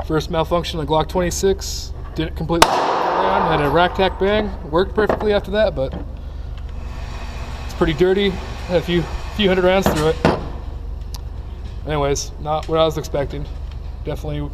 First malfunction on the Glock 26. Didn't completely around. Had a rack tack bang. Worked perfectly after that, but it's pretty dirty. Had a few hundred rounds through it. Anyways, not what I was expecting. Definitely.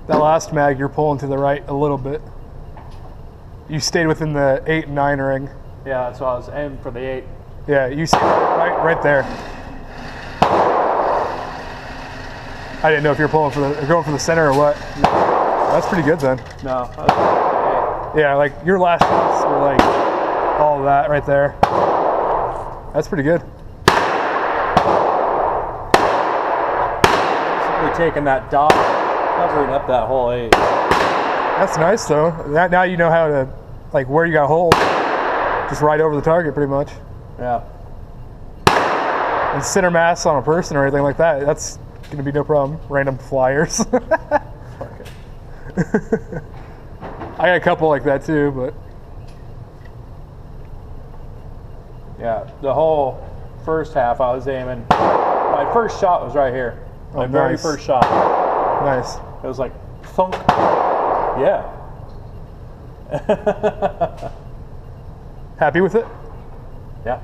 That last mag, you're pulling to the right a little bit. You stayed within the 8 and 9 ring. Yeah, that's what I was aiming for, the 8. Yeah, you stayed right there. I didn't know if you were going for the center or what. No. That's pretty good then. No, that was 8. Yeah, like your last shots were like all of that right there. That's pretty good. Basically taking that dot, covering up that whole 8. That's nice though. Now you know how to, like, where you got to hold. Just right over the target pretty much. Yeah. And center mass on a person or anything like that, that's going to be no problem. Random flyers. I got a couple like that too, but. Yeah, the whole first half I was aiming. My first shot was right here. My very first shot. Nice. It was like thunk. Yeah. Happy with it? Yeah.